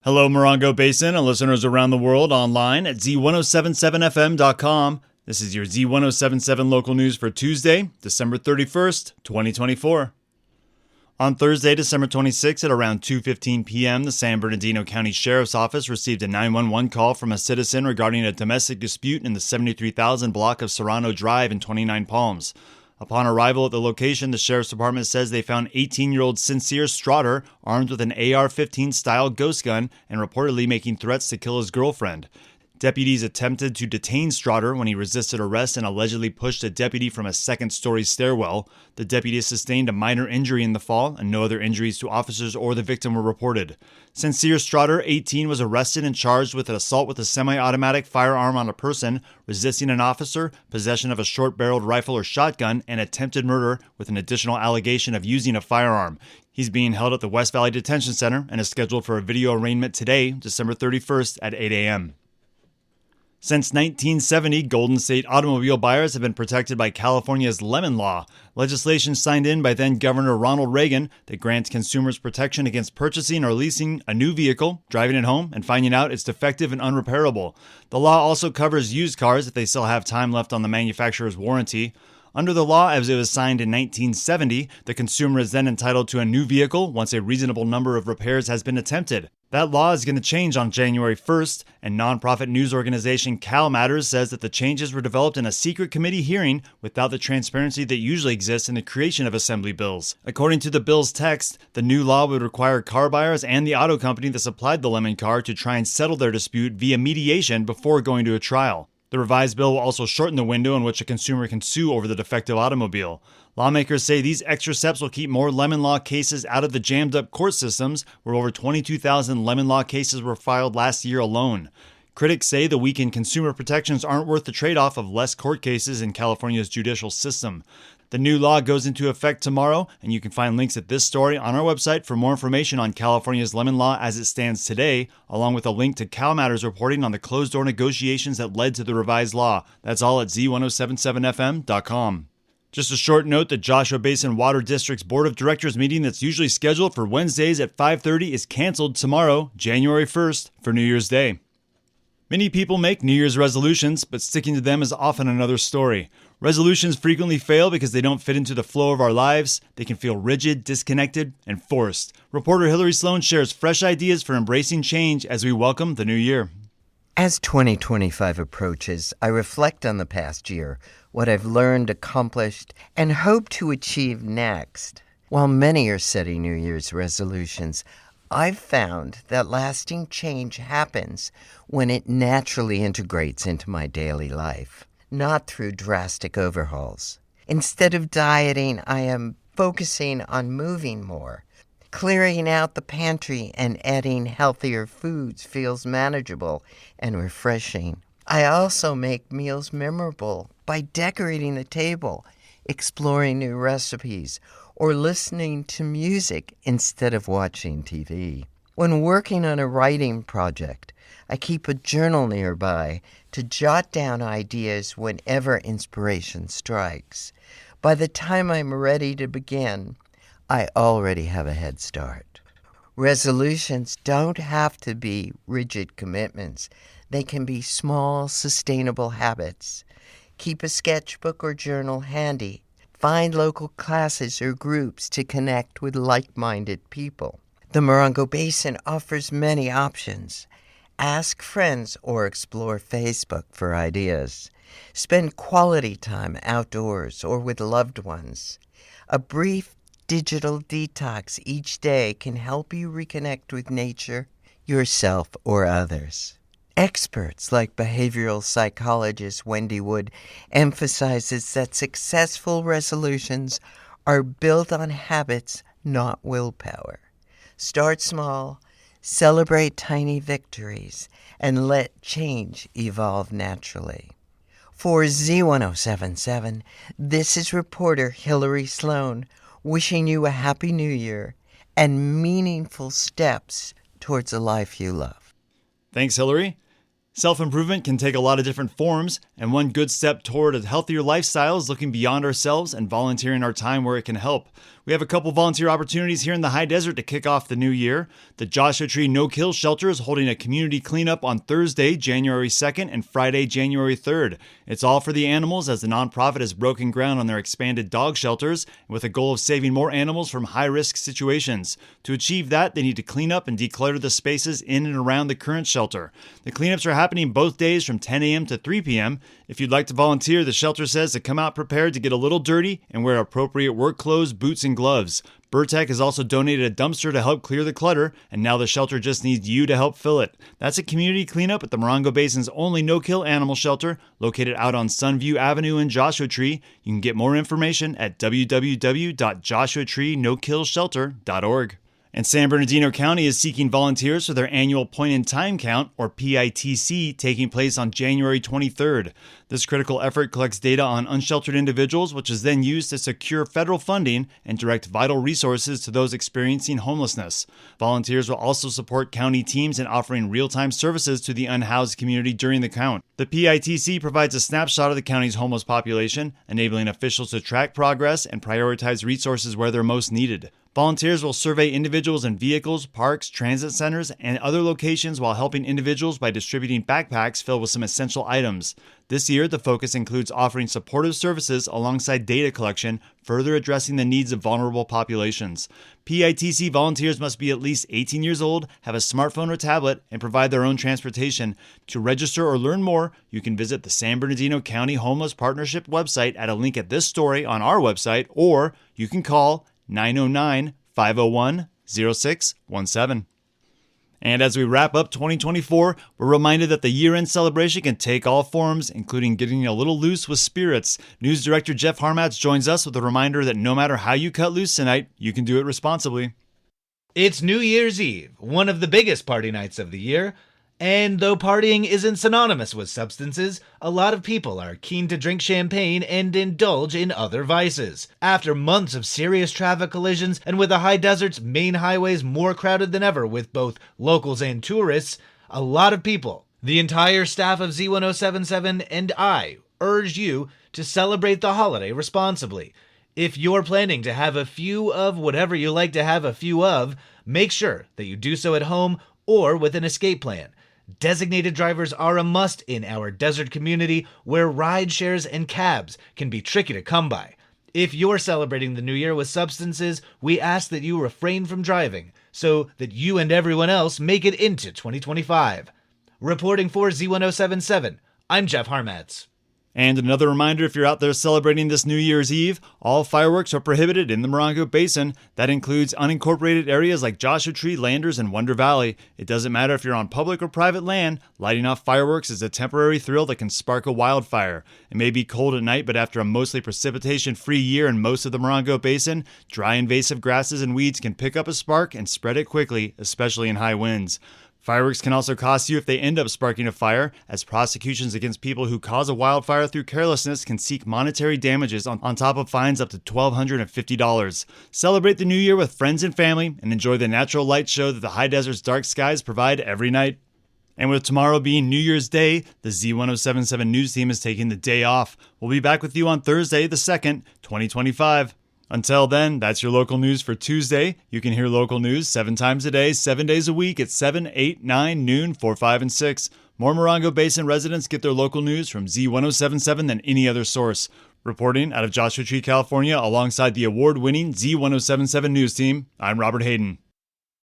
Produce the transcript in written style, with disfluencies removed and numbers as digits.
Hello, Morongo Basin and listeners around the world online at Z107.7fm.com. This is your Z107.7 local news for Tuesday, December 31st, 2024. On Thursday, December 26th at around 2:15 p.m., the San Bernardino County Sheriff's Office received a 911 call from a citizen regarding a domestic dispute in the 73,000 block of Serrano Drive in 29 Palms. Upon arrival at the location, the Sheriff's Department says they found 18-year-old Sincere Strotter armed with an AR-15 style ghost gun and reportedly making threats to kill his girlfriend. Deputies attempted to detain Strotter when he resisted arrest and allegedly pushed a deputy from a second-story stairwell. The deputy sustained a minor injury in the fall, and no other injuries to officers or the victim were reported. Sincere Strotter, 18, was arrested and charged with an assault with a semi-automatic firearm on a person, resisting an officer, possession of a short-barreled rifle or shotgun, and attempted murder with an additional allegation of using a firearm. He's being held at the West Valley Detention Center and is scheduled for a video arraignment today, December 31st at 8 a.m. Since 1970, Golden State automobile buyers have been protected by California's Lemon Law, legislation signed in by then-Governor Ronald Reagan that grants consumers protection against purchasing or leasing a new vehicle, driving it home, and finding out it's defective and unrepairable. The law also covers used cars if they still have time left on the manufacturer's warranty. Under the law, as it was signed in 1970, the consumer is then entitled to a new vehicle once a reasonable number of repairs has been attempted. That law is going to change on January 1st, and nonprofit news organization Cal Matters says that the changes were developed in a secret committee hearing without the transparency that usually exists in the creation of assembly bills. According to the bill's text, the new law would require car buyers and the auto company that supplied the lemon car to try and settle their dispute via mediation before going to a trial. The revised bill will also shorten the window in which a consumer can sue over the defective automobile. Lawmakers say these extra steps will keep more lemon law cases out of the jammed-up court systems, where over 22,000 lemon law cases were filed last year alone. Critics say the weakened consumer protections aren't worth the trade-off of less court cases in California's judicial system. The new law goes into effect tomorrow, and you can find links at this story on our website for more information on California's lemon law as it stands today, along with a link to Cal Matters reporting on the closed-door negotiations that led to the revised law. That's all at Z107.7fm.com. Just a short note, the Joshua Basin Water District's Board of Directors meeting that's usually scheduled for Wednesdays at 5:30 is canceled tomorrow, January 1st, for New Year's Day. Many people make New Year's resolutions, but sticking to them is often another story. Resolutions frequently fail because they don't fit into the flow of our lives. They can feel rigid, disconnected, and forced. Reporter Hillary Sloan shares fresh ideas for embracing change as we welcome the new year. As 2025 approaches, I reflect on the past year, what I've learned, accomplished, and hope to achieve next. While many are setting New Year's resolutions, I've found that lasting change happens when it naturally integrates into my daily life, not through drastic overhauls. Instead of dieting, I am focusing on moving more. Clearing out the pantry and adding healthier foods feels manageable and refreshing. I also make meals memorable by decorating the table, exploring new recipes, or listening to music instead of watching TV. When working on a writing project, I keep a journal nearby to jot down ideas whenever inspiration strikes. By the time I'm ready to begin, I already have a head start. Resolutions don't have to be rigid commitments. They can be small, sustainable habits. Keep a sketchbook or journal handy. Find local classes or groups to connect with like-minded people. The Morongo Basin offers many options. Ask friends or explore Facebook for ideas. Spend quality time outdoors or with loved ones. A brief digital detox each day can help you reconnect with nature, yourself, or others. Experts like behavioral psychologist Wendy Wood emphasizes that successful resolutions are built on habits, not willpower. Start small, celebrate tiny victories, and let change evolve naturally. For Z107.7, this is reporter Hillary Sloan wishing you a happy new year and meaningful steps towards a life you love. Thanks, Hillary. Self-improvement can take a lot of different forms, and one good step toward a healthier lifestyle is looking beyond ourselves and volunteering our time where it can help. We have a couple volunteer opportunities here in the high desert to kick off the new year. The Joshua Tree No-Kill Shelter is holding a community cleanup on Thursday, January 2nd and Friday, January 3rd. It's all for the animals, as the nonprofit has broken ground on their expanded dog shelters with a goal of saving more animals from high-risk situations. To achieve that, they need to clean up and declutter the spaces in and around the current shelter. The cleanups are happening both days from 10 a.m. to 3 p.m. If you'd like to volunteer, the shelter says to come out prepared to get a little dirty and wear appropriate work clothes, boots, and gloves. Burtech has also donated a dumpster to help clear the clutter, and now the shelter just needs you to help fill it. That's a community cleanup at the Morongo Basin's only no-kill animal shelter, located out on Sunview Avenue in Joshua Tree. You can get more information at www.joshuatreenokillshelter.org. And San Bernardino County is seeking volunteers for their annual point-in-time count, or PITC, taking place on January 23rd. This critical effort collects data on unsheltered individuals, which is then used to secure federal funding and direct vital resources to those experiencing homelessness. Volunteers will also support county teams in offering real-time services to the unhoused community during the count. The PITC provides a snapshot of the county's homeless population, enabling officials to track progress and prioritize resources where they're most needed. Volunteers will survey individuals in vehicles, parks, transit centers, and other locations while helping individuals by distributing backpacks filled with some essential items. This year, the focus includes offering supportive services alongside data collection, further addressing the needs of vulnerable populations. PITC volunteers must be at least 18 years old, have a smartphone or tablet, and provide their own transportation. To register or learn more, you can visit the San Bernardino County Homeless Partnership website at a link at this story on our website, or you can call 909-501-0617. And as we wrap up 2024, we're reminded that the year-end celebration can take all forms, including getting a little loose with spirits. News Director Jeff Harmatz joins us with a reminder that no matter how you cut loose tonight, you can do it responsibly. It's New Year's Eve, one of the biggest party nights of the year. And though partying isn't synonymous with substances, a lot of people are keen to drink champagne and indulge in other vices. After months of serious traffic collisions, and with the high desert's main highways more crowded than ever with both locals and tourists, a lot of people, the entire staff of Z107.7 and I, urge you to celebrate the holiday responsibly. If you're planning to have a few of whatever you like to have a few of, make sure that you do so at home or with an escape plan. Designated drivers are a must in our desert community, where ride shares and cabs can be tricky to come by. If you're celebrating the new year with substances, we ask that you refrain from driving so that you and everyone else make it into 2025. Reporting for Z107.7, I'm Jeff Harmatz. And another reminder, if you're out there celebrating this New Year's Eve, all fireworks are prohibited in the Morongo Basin. That includes unincorporated areas like Joshua Tree, Landers, and Wonder Valley. It doesn't matter if you're on public or private land, lighting off fireworks is a temporary thrill that can spark a wildfire. It may be cold at night, but after a mostly precipitation-free year in most of the Morongo Basin, dry invasive grasses and weeds can pick up a spark and spread it quickly, especially in high winds. Fireworks can also cost you if they end up sparking a fire, as prosecutions against people who cause a wildfire through carelessness can seek monetary damages on top of fines up to $1,250. Celebrate the new year with friends and family and enjoy the natural light show that the high desert's dark skies provide every night. And with tomorrow being New Year's Day, the Z107.7 News team is taking the day off. We'll be back with you on Thursday, the 2nd, 2025. Until then, that's your local news for Tuesday. You can hear local news 7 times a day, 7 days a week at 7, 8, 9, noon, 4, 5, and 6. More Morongo Basin residents get their local news from Z107.7 than any other source. Reporting out of Joshua Tree, California, alongside the award-winning Z107.7 News team, I'm Robert Hayden.